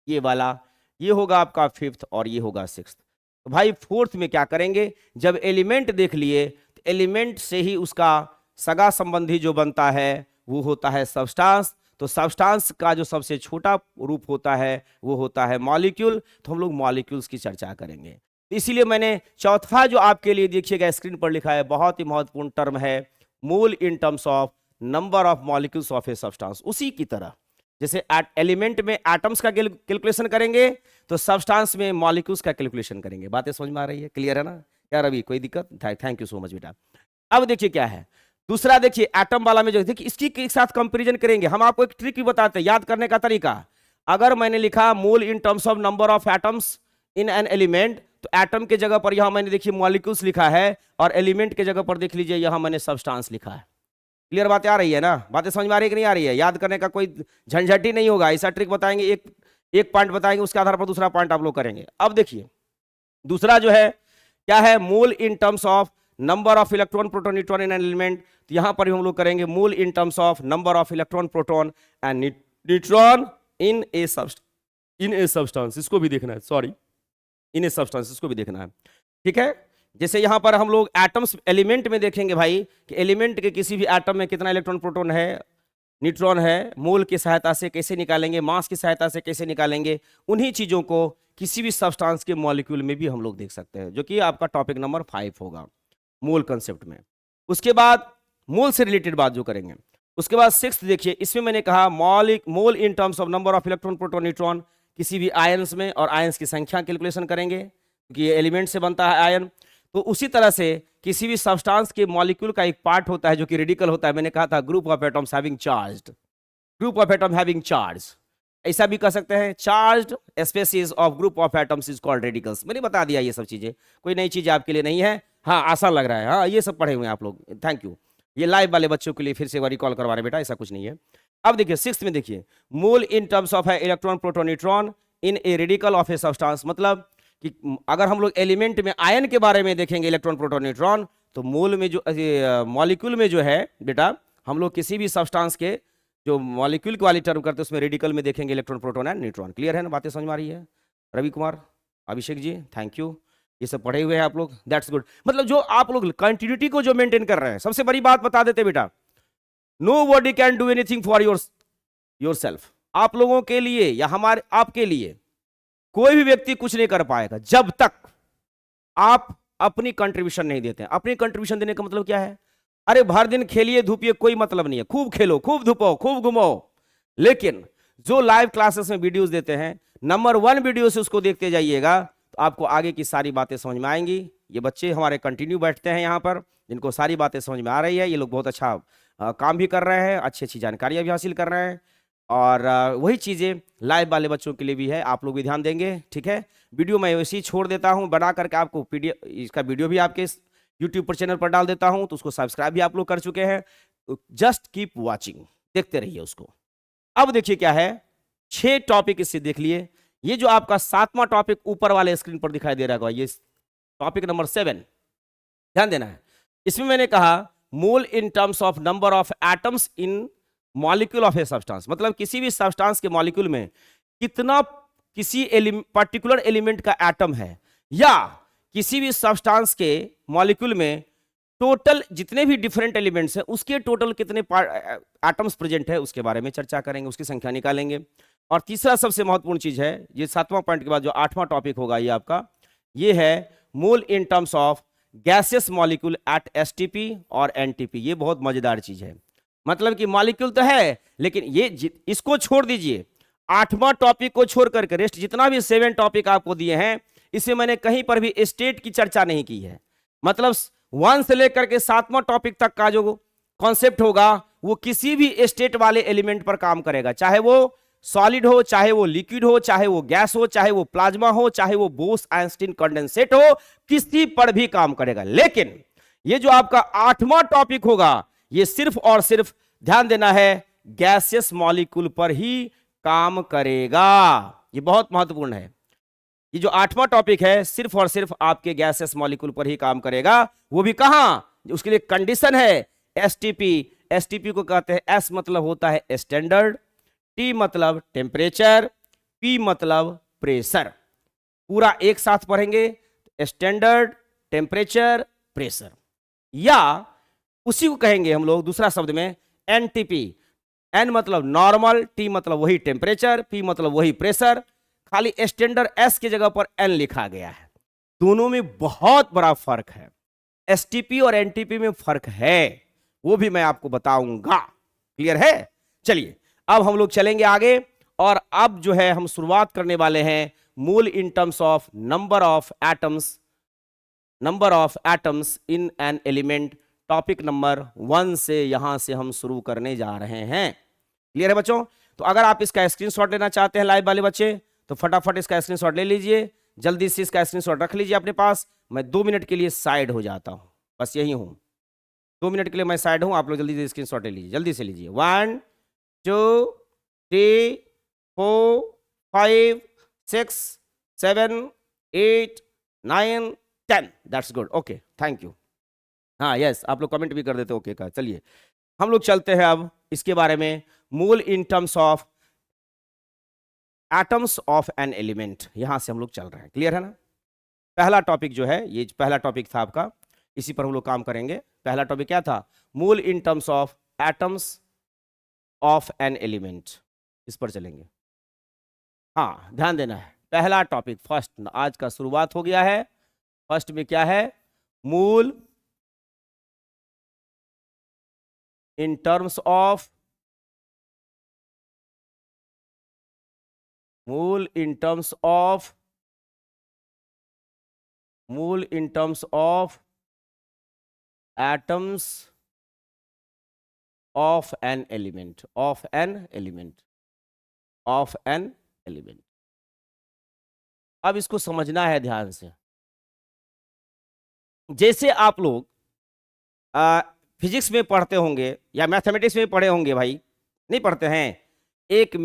Speaker 1: ये वाला, ये होगा आपका फिफ्थ और ये होगा सिक्स्थ। तो भाई फोर्थ में क्या करेंगे? जब एलिमेंट देख लिए तो एलिमेंट से ही उसका सगा संबंधी जो बनता है वो होता है सब्सटेंस। तो सब्सटेंस का जो सबसे छोटा रूप होता है वो होता है मॉलिक्यूल। तो हम लोग मॉलिक्यूल्स की चर्चा करेंगे। इसीलिए मैंने चौथा जो आपके लिए देखिएगा स्क्रीन पर लिखा है, बहुत ही महत्वपूर्ण टर्म है, mole in terms of number of molecules of a substance. उसी की तरह जैसे एलिमेंट में एटम्स का कैलकुलेशन करेंगे तो सब्सटेंस में मॉलिक्यूल्स का कैलकुलेशन करेंगे। बातें समझ में आ रही है? क्लियर है ना यार? अभी कोई दिक्कत? थैंक यू सो मच बेटा। अब देखिए क्या है दूसरा, देखिए एटम वाला में जो देखिए इसकी के साथ कंपैरिजन करेंगे। हम आपको एक ट्रिक भी बताते हैं याद करने का तरीका। अगर मैंने लिखा mole in terms of number of atoms in an element, तो एटम के जगह पर यहां मैंने देखिए मॉलिक्यूल्स लिखा है, और एलिमेंट के जगह पर देख लीजिए यहां मैंने सब्सटेंस लिखा है। क्लियर बातें आ रही है ना? बातें समझ में आ रही है कि नहीं आ रही है? याद करने का कोई झंझट ही नहीं होगा। ऐसा ट्रिक बताएंगे, एक पॉइंट बताएंगे, उसके आधार पर दूसरा पॉइंट आप लोग करेंगे। अब देखिए दूसरा जो है क्या है, mole in terms of number of electron, proton, neutron in an element. तो यहां पर हम लोग करेंगे mole in terms of number of electron, proton and neutron in a substance. इसको भी देखना है, सॉरी, इन ए सब्सटेंस, इसको भी देखना है। ठीक है, जैसे यहां पर हम लोग एटम्स एलिमेंट में देखेंगे भाई कि एलिमेंट के किसी भी एटम में कितना इलेक्ट्रॉन, प्रोटॉन है, न्यूट्रॉन है, मोल की सहायता से कैसे निकालेंगे, मास की सहायता से कैसे निकालेंगे, उन्हीं चीजों को किसी भी सब्सटेंस के मॉलिक्यूल में भी हम लोग देख सकते हैं, जो कि आपका टॉपिक नंबर 5 होगा मोल कंसेप्ट में। उसके बाद मोल से रिलेटेड बात जो करेंगे, उसके बाद सिक्स्थ देखिए, इसमें मैंने कहा mole in terms of number of electron, proton, neutron किसी भी आयंस में, और आयंस की संख्या कैलकुलेशन करेंगे क्योंकि ये एलिमेंट से बनता है आयन। तो उसी तरह से किसी भी सब्सटेंस के मॉलिक्यूल का एक पार्ट होता है जो कि रेडिकल होता है। मैंने कहा था group of atoms having charged, group of atom having charge, ऐसा भी कह सकते हैं, charged species of group of atoms is called radicals. मैंने बता दिया ये सब चीजें, कोई नई चीज आपके लिए नहीं है। हाँ, आसान लग रहा है, हाँ ये सब पढ़े हुए हैं आप लोग, थैंक यू। ये लाइव वाले बच्चों के लिए फिर से रिकॉल करवा रहे बेटा, ऐसा कुछ नहीं है। अब देखिए सिक्स्थ में देखिए, मोल इन टर्म्स ऑफ है electron, proton, neutron in a radical of a substance, मतलब कि अगर हम लोग एलिमेंट में आयन के बारे में देखेंगे, इलेक्ट्रॉन, प्रोटॉन, न्यूट्रॉन, तो मोल में जो मॉलिक्यूल में जो है बेटा, हम लोग किसी भी सब्सटेंस के जो मॉलिक्यूल वाली टर्म करते हैं उसमें रेडिकल में देखेंगे electron, proton and neutron. Clear है ना? बातें समझ में आ रही है? रवि कुमार, अभिषेक जी, थैंक यू, ये सब पढ़े हुए हैं आप लोग, दैट्स गुड। मतलब जो आप लोग कंटिन्यूटी को जो मेंटेन कर रहे हैं, सबसे बड़ी बात बता देते बेटा, nobody can do anything for yourself. आप लोगों के लिए या हमारे आपके लिए कोई भी व्यक्ति कुछ नहीं कर पाएगा जब तक आप अपनी कंट्रीब्यूशन नहीं देते हैं। अपनी कंट्रीब्यूशन देने का मतलब क्या है? अरे भर दिन खेलिए धूपिए, कोई मतलब नहीं है, खूब खेलो, खूब धूपो, खूब घुमाओ, लेकिन जो लाइव क्लासेस में वीडियोस देते हैं, नंबर 1 वीडियो से उसको देखते जाइएगा तो आपको आगे की सारी बातें समझ में आएंगी। ये बच्चे हमारे कंटिन्यू बैठते हैं यहाँ पर, जिनको सारी बातें समझ में आ रही है, ये लोग बहुत अच्छा काम भी कर रहे हैं, अच्छी अच्छी जानकारियां भी हासिल कर रहे हैं। और वही चीज़ें लाइव वाले बच्चों के लिए भी है, आप लोग भी ध्यान देंगे, ठीक है। वीडियो मैं वैसे ही छोड़ देता हूँ बना करके, आपको पीडीएफ इसका वीडियो भी आपके यूट्यूब पर चैनल पर डाल देता हूँ, तो उसको सब्सक्राइब भी आप लोग कर चुके हैं। जस्ट कीप वॉचिंग, देखते रहिए उसको। अब देखिए क्या है, 6 टॉपिक इससे देख लिए। ये जो आपका 7वां टॉपिक ऊपर वाले स्क्रीन पर दिखाई दे रहा है, ये टॉपिक नंबर 7, ध्यान देना है। इसमें मैंने कहा mole in terms of number of atoms in molecule of a substance, मतलब किसी भी सब्सटेंस के मॉलिक्यूल में कितना किसी पर्टिकुलर एलिमेंट का एटम है, या किसी भी सब्सटेंस के मॉलिक्यूल में टोटल जितने भी डिफरेंट एलिमेंट्स हैं उसके टोटल कितने एटम्स प्रेजेंट है, उसके बारे में चर्चा करेंगे, उसकी संख्या निकालेंगे। और तीसरा सबसे महत्वपूर्ण चीज है, ये 7वां पॉइंट के बाद जो 8वां टॉपिक होगा ये आपका, ये है mole in terms of gaseous molecule at STP और एनटीपी। ये बहुत मजेदार चीज है, मतलब कि मॉलिक्यूल तो है, लेकिन ये इसको छोड़ दीजिए, 8वां टॉपिक को छोड़ करके रेस्ट जितना भी 7 टॉपिक आपको दिए हैं, इसमें मैंने कहीं पर भी स्टेट की चर्चा नहीं की है। मतलब 1 से लेकर के 7वां टॉपिक तक का जो कॉन्सेप्ट होगा वो किसी भी स्टेट वाले एलिमेंट पर काम करेगा, चाहे वो सॉलिड हो, चाहे वो लिक्विड हो, चाहे वो गैस हो, चाहे वो प्लाज्मा हो, चाहे वो बोस-आइंस्टीन कंडेंसेट हो, किसी पर भी काम करेगा। लेकिन ये जो आपका 8वां टॉपिक होगा, ये सिर्फ और सिर्फ ध्यान देना है गैसियस मॉलिक्यूल पर ही काम करेगा। ये बहुत महत्वपूर्ण है। ये जो 8वां टॉपिक है सिर्फ और सिर्फ आपके गैसियस मॉलिक्यूल पर ही काम करेगा, वो भी कहां, उसके लिए कंडीशन है एसटीपी। एसटीपी को कहते हैं, एस मतलब होता है स्टैंडर्ड, टी मतलब टेम्परेचर, पी मतलब प्रेशर। पूरा एक साथ पढ़ेंगे, स्टैंडर्ड, टेम्परेचर, प्रेशर, या उसी को कहेंगे हम लोग दूसरा शब्द में एनटीपी। एन मतलब नॉर्मल, टी मतलब वही टेम्परेचर, पी मतलब वही प्रेशर, खाली स्टैंडर्ड एस की जगह पर एन लिखा गया है। दोनों में बहुत बड़ा फर्क है, एसटीपी और एनटीपी में फर्क है, वो भी मैं आपको बताऊंगा। क्लियर है? चलिए अब हम लोग चलेंगे आगे, और अब जो है हम शुरुआत करने वाले हैं mole in terms of number of atoms in an element. Topic number 1 से यहां से हम शुरू करने जा रहे हैं। क्लियर है बच्चों? तो अगर आप इसका स्क्रीनशॉट लेना चाहते हैं लाइव वाले बच्चे, तो फटाफट इसका स्क्रीनशॉट ले लीजिए, जल्दी से इसका स्क्रीनशॉट रख लीजिए अपने पास। मैं 2 मिनट के लिए साइड हो जाता हूं, बस यही हूं, 2 मिनट के लिए मैं साइड हूं, आप लोग जल्दी से स्क्रीनशॉट ले लीजिए, जल्दी से लीजिए। 1 2 3 4 5 6 7 8 9 10। That's good, okay, thank you. हाँ यस, आप लोग कमेंट भी कर देते ओके का। चलिए हम लोग चलते हैं अब इसके बारे में, mole in terms of atoms of an element, यहां से हम लोग चल रहे हैं। क्लियर है ना? पहला टॉपिक जो है, ये पहला टॉपिक था आपका, इसी पर हम लोग काम करेंगे। पहला टॉपिक क्या था? Mole in terms of atoms of an element, इस पर चलेंगे। हाँ ध्यान देना है, पहला टॉपिक फर्स्ट, आज का शुरुआत हो गया है। फर्स्ट में क्या है? Mole in terms of mole in terms of atoms of an element, अब इसको समझना है ध्यान से। जैसे आप लोग फिजिक्स में पढ़ते होंगे या मैथमेटिक्स में पढ़े होंगे, भाई नहीं पढ़ते हैं? 1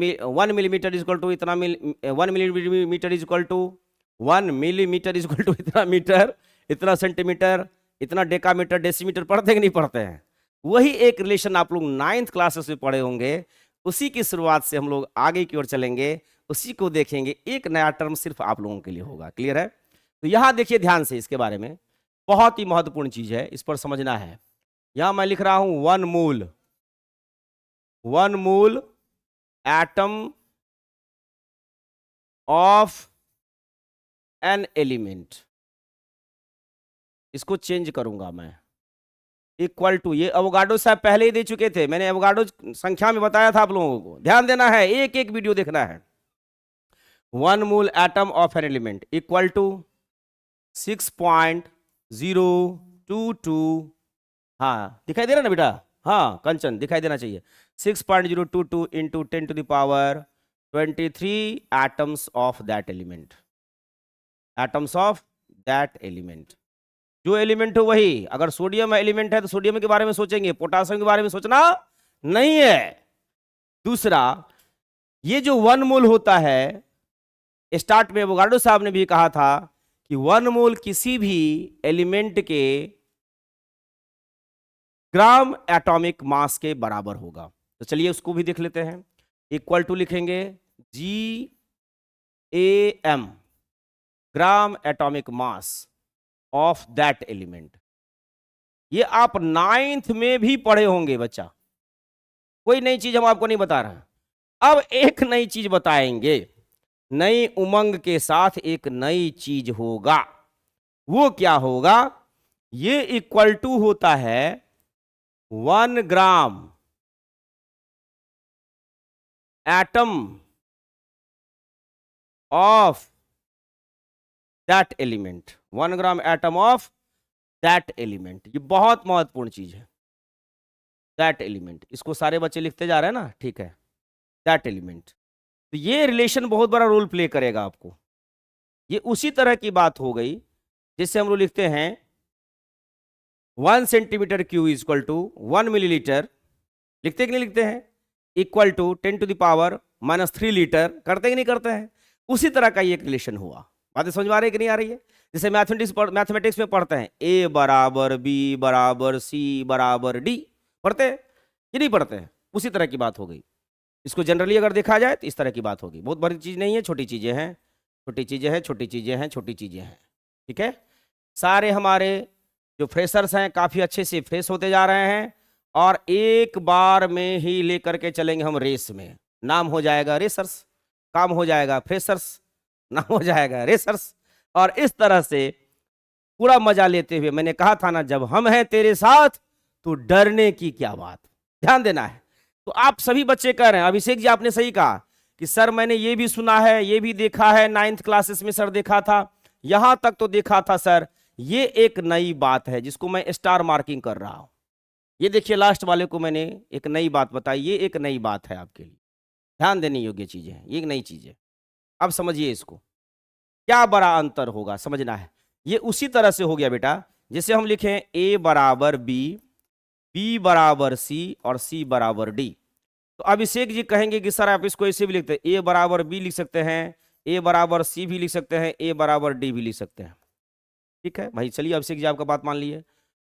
Speaker 1: मिलीमीटर इज इक्वल टू इतना 1 millimetre is equal to 1 millimetre is equal to इतना मीटर, इतना सेंटीमीटर, इतना डेकामीटर, डेसीमीटर, पढ़ते कि नहीं पढ़ते हैं? वही एक रिलेशन आप लोग 9th क्लासेस में पढ़े होंगे, उसी की शुरुआत से हम लोग आगे की ओर चलेंगे, उसी को देखेंगे। एक नया टर्म सिर्फ आप लोगों के लिए होगा। क्लियर है? तो यहां देखिए ध्यान से, इसके बारे में बहुत ही महत्वपूर्ण चीज है, इस पर समझना है। यहां मैं लिख रहा हूं 1 mole atom of an element, इसको चेंज करूंगा मैं, इक्वल टू, ये एवोगाड्रो साहब पहले ही दे चुके थे, मैंने एवोगाड्रो संख्या में बताया था आप लोगों को, ध्यान देना है, एक एक वीडियो देखना है। 1 mole atom of an element equal to 6.022 हाँ दिखाई दे रहा ना बेटा, हाँ कंचन दिखाई देना चाहिए। 6.022 into 10⁻23 atoms of that element, atoms of that element. जो एलिमेंट हो वही, अगर सोडियम एलिमेंट है तो सोडियम के बारे में सोचेंगे, पोटासियम के बारे में सोचना नहीं है। दूसरा, ये जो 1 मोल होता है, स्टार्ट में एवोगाड्रो साहब ने भी कहा था कि 1 मोल किसी भी एलिमेंट के ग्राम एटॉमिक मास के बराबर होगा। तो चलिए उसको भी देख लेते हैं। इक्वल टू लिखेंगे GAM, gram atomic mass of that element. ये आप 9th में भी पढ़े होंगे बच्चा, कोई नई चीज हम आपको नहीं बता रहे हैं। अब एक नई चीज बताएंगे, नई उमंग के साथ एक नई चीज होगा। वो क्या होगा? ये इक्वल टू होता है 1 ग्राम atom of that element, 1 gram atom of that element. ये बहुत महत्वपूर्ण चीज है, दैट एलिमेंट। इसको सारे बच्चे लिखते जा रहे हैं ना, ठीक है, दैट एलिमेंट। तो ये रिलेशन बहुत बड़ा रोल प्ले करेगा आपको। ये उसी तरह की बात हो गई जिससे हम लोग लिखते हैं 1 centimetre cube equal to 1 millilitre, लिखते कि नहीं लिखते हैं, इक्वल टू 10⁻³ लीटर, करते कि नहीं करते हैं? उसी तरह का ये एक रिलेशन हुआ। बातें समझ में आ रही है कि नहीं आ रही है? जैसे मैथमेटिक्स में पढ़ते हैं A बराबर B बराबर C बराबर D, पढ़ते हैं कि नहीं पढ़ते हैं? उसी तरह की बात हो गई। इसको जनरली अगर देखा जाए तो इस तरह की बात होगी। बहुत बड़ी चीज नहीं है, छोटी चीजें हैं, छोटी चीजें हैं, छोटी चीजें हैं, छोटी चीजें हैं, ठीक है। सारे हमारे जो फ्रेशर्स हैं काफी अच्छे से फ्रेश होते जा रहे हैं, और एक बार में ही लेकर के चलेंगे हम रेस में। नाम हो जाएगा रेसर्स, काम हो जाएगा फ्रेशर्स, नाम हो जाएगा रेसर्स। और इस तरह से पूरा मजा लेते हुए, मैंने कहा था ना, जब हम हैं तेरे साथ तो डरने की क्या बात, ध्यान देना है। तो आप सभी बच्चे कह रहे हैं, अभिषेक जी आपने सही कहा कि सर मैंने ये भी सुना है, ये भी देखा है, 9th क्लासेस में सर देखा था, यहां तक तो देखा था सर। ये एक नई बात है जिसको मैं स्टार मार्किंग कर रहा हूं। ये देखिए लास्ट वाले को मैंने एक नई बात बताई, ये एक नई बात है आपके लिए, ध्यान देने योग्य चीजें हैं, ये एक नई चीज है। अब समझिए इसको, क्या बड़ा अंतर होगा समझना है। ये उसी तरह से हो गया बेटा, जैसे हम लिखें A बराबर B, B बराबर C और C बराबर D। तो अभिषेक जी कहेंगे कि सर आप इसको ऐसे भी लिखते हैं, A बराबर B लिख सकते हैं, A बराबर C भी लिख सकते हैं, A बराबर D भी लिख सकते हैं, ठीक है भाई। चलिए अभिषेक जी आपका बात मान लिए।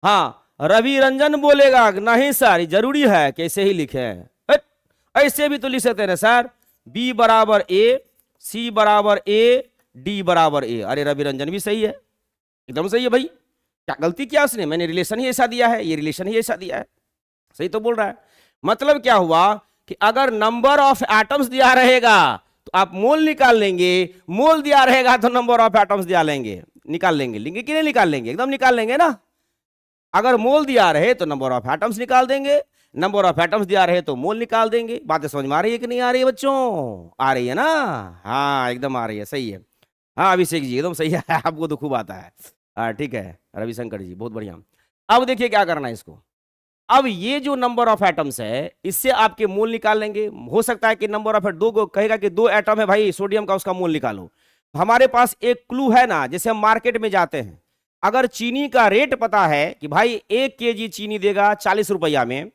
Speaker 1: हाँ, रवि रंजन बोलेगा नहीं सर जरूरी है कि ऐसे ही लिखे, ऐसे भी तो लिख सकते हैं ना सर, B बराबर A, C बराबर A, D बराबर A। अरे रवि रंजन भी सही है, एकदम सही है भाई, क्या गलती किया उसने? मैंने रिलेशन ही ऐसा दिया है, ये रिलेशन ही ऐसा दिया है, सही तो बोल रहा है। मतलब क्या हुआ कि अगर नंबर ऑफ एटम्स दिया रहेगा तो आप मोल निकाल लेंगे, मोल दिया रहेगा तो नंबर ऑफ एटम्स दिया लेंगे, निकाल लेंगे, लेंगे कि नहीं निकाल लेंगे? एकदम निकाल लेंगे ना। अगर मोल दिया रहे तो नंबर ऑफ एटम्स निकाल देंगे, नंबर ऑफ एटम्स दिया रहे तो मोल निकाल देंगे। बातें समझ में आ रही है कि नहीं आ रही है बच्चों? आ रही है ना? हाँ एकदम आ रही है, सही है। हाँ अभिषेक जी एकदम सही है, आपको तो खूब आता है। हाँ ठीक है रविशंकर जी, बहुत बढ़िया। अब देखिए क्या करना है इसको। अब ये जो नंबर ऑफ एटम्स है इससे आपके मोल निकाल लेंगे। हो सकता है कि नंबर ऑफ दो को कहेगा कि 2 एटम है भाई सोडियम का, उसका मोल निकालो। हमारे पास एक क्लू है ना, जैसे हम मार्केट में जाते हैं, अगर चीनी का रेट पता है कि भाई 1 kg चीनी देगा 40 रुपया में,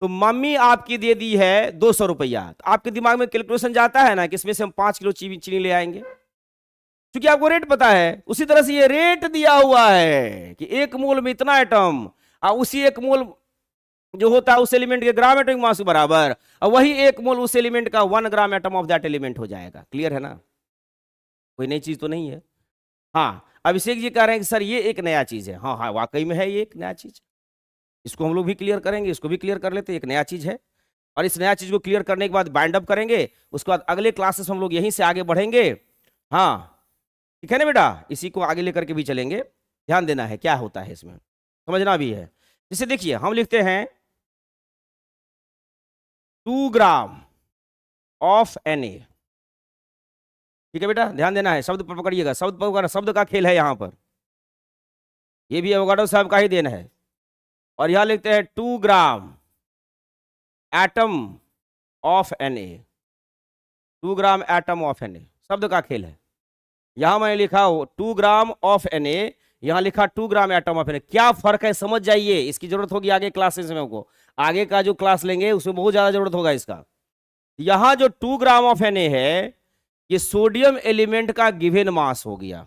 Speaker 1: तो मम्मी आपकी दे दी है 200 रुपया, तो आपके दिमाग में कैलकुलेशन जाता है ना कि इसमें से हम 5 किलो चीनी ले आएंगे, क्योंकि आपको रेट पता है। उसी तरह से ये रेट दिया हुआ है कि 1 मोल में इतना एटम, और उसी 1 मोल जो होता है उस एलिमेंट के ग्राम एटॉमिक मास के बराबर, और वही 1 मोल उस एलिमेंट का 1 ग्राम एटम ऑफ दैट एलिमेंट हो जाएगा। क्लियर है ना? कोई नई चीज तो नहीं है। हाँ अभिषेक जी कह रहे हैं कि सर ये एक नया चीज है। हाँ हाँ वाकई में है, ये एक नया चीज, इसको हम लोग भी क्लियर करेंगे, इसको भी क्लियर कर लेते हैं, एक नया चीज है। और इस नया चीज को क्लियर करने के बाद बाइंड अप करेंगे, उसके बाद अगले क्लासेस हम लोग यहीं से आगे बढ़ेंगे। हाँ ठीक है ना बेटा, इसी को आगे लेकर के भी चलेंगे। ध्यान देना है क्या होता है इसमें, समझना भी है। जैसे देखिए हम लिखते हैं 2 ग्राम ऑफ Na, ठीक है बेटा, ध्यान देना है, शब्द पर पकड़िएगा, शब्द पर, शब्द का खेल है यहां पर, ये भी एवोगाड्रो साहब का ही देन है। और यहां लिखते हैं 2 ग्राम atom of Na। 2 gram atom of Na शब्द का खेल है। यहां मैंने लिखा 2 ग्राम ऑफ Na, यहां लिखा 2 ग्राम एटम ऑफ Na। क्या फर्क है समझ जाइए, इसकी जरूरत होगी आगे क्लासेस में, हमको आगे का जो क्लास लेंगे उसमें बहुत ज्यादा जरूरत होगा इसका। यहां जो 2 ग्राम ऑफ Na है, ये सोडियम एलिमेंट का गिवन मास हो गया।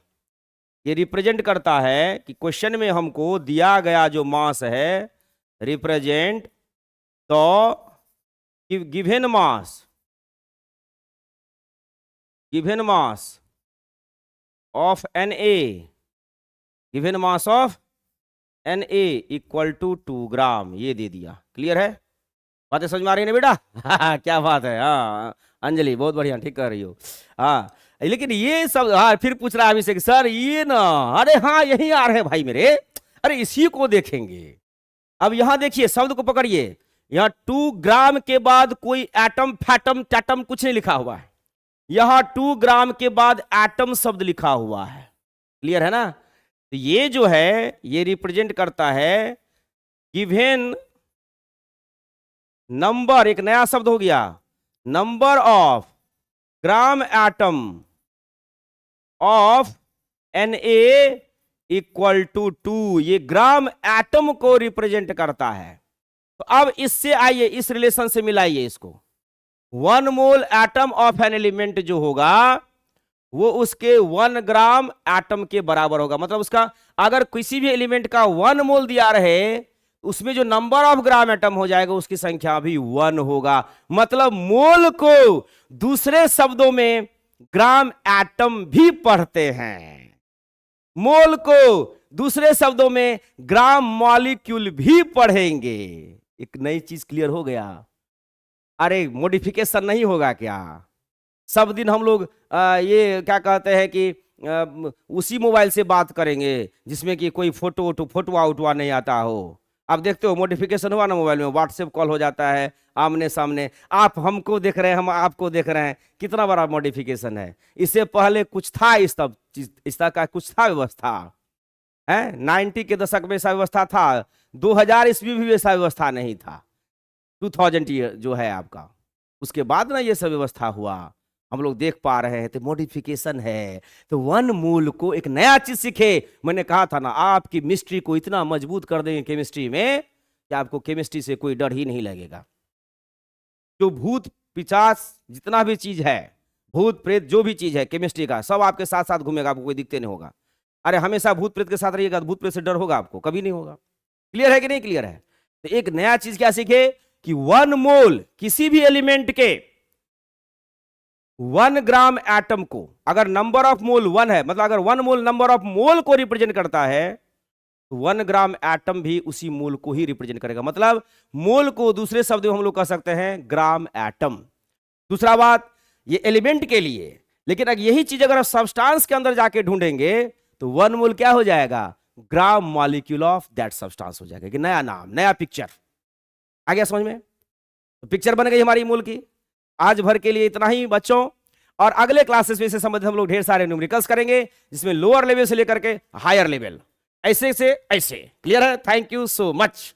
Speaker 1: ये रिप्रेजेंट करता है कि क्वेश्चन में हमको दिया गया जो मास है, रिप्रेजेंट तो given mass of Na, given mass of Na equal to 2 gram, ये दे दिया। क्लियर है? बातें समझ में आ रही है ना बेटा? क्या बात है। हाँ अंजलि बहुत बढ़िया, ठीक कर रही हो। हाँ लेकिन ये सब, हाँ फिर पूछ रहा है अभी से कि सर ये ना, अरे हाँ यही आ रहे हैं भाई मेरे, अरे इसी को देखेंगे। अब यहां देखिए शब्द को पकड़िए, यहां 2 ग्राम के बाद कोई एटम फैटम टैटम कुछ नहीं लिखा हुआ है, यहां 2 ग्राम के बाद एटम शब्द लिखा हुआ है। क्लियर है ना? तो ये जो है ये रिप्रेजेंट करता है गिवन नंबर, एक नया शब्द हो गया, number of gram atom of Na equal to 2। ये ग्राम एटम को रिप्रेजेंट करता है। तो अब इससे आइए, इस रिलेशन से मिलाइए इसको। 1 mole atom of an element जो होगा वो उसके 1 ग्राम एटम के बराबर होगा। मतलब उसका अगर किसी भी एलिमेंट का 1 मोल दिया रहे, उसमें जो नंबर ऑफ ग्राम एटम हो जाएगा उसकी संख्या भी 1 होगा। मतलब मोल को दूसरे शब्दों में ग्राम एटम भी पढ़ते हैं, मोल को दूसरे शब्दों में ग्राम मॉलिक्यूल भी पढ़ेंगे। एक नई चीज क्लियर हो गया। अरे मॉडिफिकेशन नहीं होगा क्या? सब दिन हम लोग ये क्या कहते हैं कि उसी मोबाइल से बात करेंगे जिसमें कि कोई फोटोआ उठवा नहीं आता हो। आप देखते हो मॉडिफिकेशन हुआ ना मोबाइल में, व्हाट्सएप कॉल हो जाता है आमने सामने, आप हमको देख रहे हैं, हम आपको देख रहे हैं, कितना बड़ा मॉडिफिकेशन है। इससे पहले कुछ था, इस तरह का कुछ था व्यवस्था है। 90 के दशक में ऐसा व्यवस्था था, 2000 ईस्वी भी वैसा व्यवस्था नहीं था। 2000 ईयर जो है आपका, उसके बाद ना ये सब व्यवस्था हुआ, हम लोग देख पा रहे हैं। तो मॉडिफिकेशन है। तो 1 मोल को एक नया चीज सीखे। मैंने कहा था ना, आपकी मिस्ट्री को इतना मजबूत कर देंगे केमिस्ट्री में कि आपको केमिस्ट्री से कोई डर ही नहीं लगेगा। जो भूत पिशाच जितना भी चीज है, भूत प्रेत जो भी चीज है केमिस्ट्री का, सब आपके साथ साथ घूमेगा, आपको कोई दिखते नहीं होगा। अरे हमेशा भूत प्रेत के साथ रहिएगा, भूत प्रेत से डर होगा आपको? कभी नहीं होगा। क्लियर है कि नहीं क्लियर है? तो एक नया चीज क्या सीखे कि 1 मोल किसी भी एलिमेंट के 1 ग्राम एटम को, अगर नंबर ऑफ मोल 1 है, मतलब अगर 1 मोल नंबर ऑफ मोल को रिप्रेजेंट करता है, तो 1 ग्राम एटम भी उसी मोल को ही रिप्रेजेंट करेगा। मतलब मोल को दूसरे शब्द में हम लोग कह सकते हैं ग्राम एटम। दूसरा बात, ये एलिमेंट के लिए, लेकिन अगर यही चीज अगर सब्सटेंस के अंदर जाके ढूंढेंगे तो 1 मोल क्या हो जाएगा? Gram molecule of that substance हो जाएगा। कि नया नाम, नया पिक्चर आ गया समझ में? तो पिक्चर बन गई हमारी मोल की। आज भर के लिए इतना ही बच्चों, और अगले क्लासेस में से संबंधित हम लोग ढेर सारे न्यूमेरिकल्स करेंगे, जिसमें लोअर लेवल से लेकर के हायर लेवल, ऐसे से ऐसे। क्लियर है? Thank you so much.